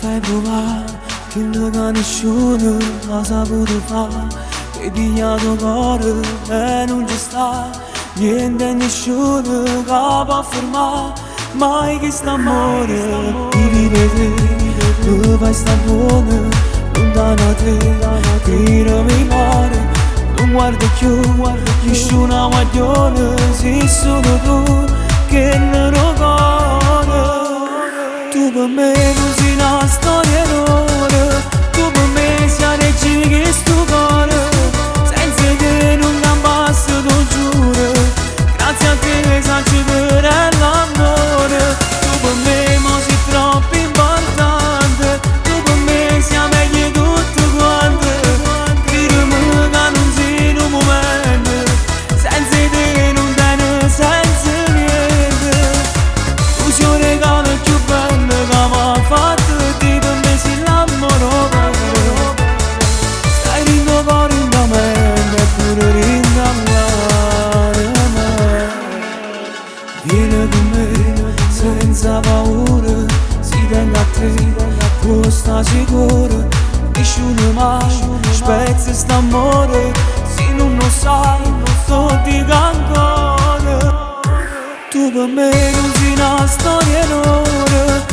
fai provare quello che nessuno ha saputo fare. E pigliato cuore e non ci sta niente e nessuno che può fermare mai questo amore. Ti vive te, tu fai sta buona lontano da te, credimi mare. Non guarda più, nessuno guaglione, sei solo tu che ne ricorda. Tu per me non sei una storia d'oro, tu per me sei legge che sto cuore. Senza te non cambiasse, lo giuro, grazie a te saggio per l'amore. Tu per me mo sei troppo importante, tu per me sei meglio di tutto quanto. Credimi che non sei in un momento, senza te non tiene senso niente. Tu sei un regalo più bello che mi ha fatto, te per me sei l'amore vero. Stai rindo cuore in da mente e pure rindo all'anima. Vieni con me senza paura, si tenga a te, tu stai sicuro. Nessuno mai spezza st'amore, se non lo sai, lo dico ancora. Tu per me non sei una storia d'oro,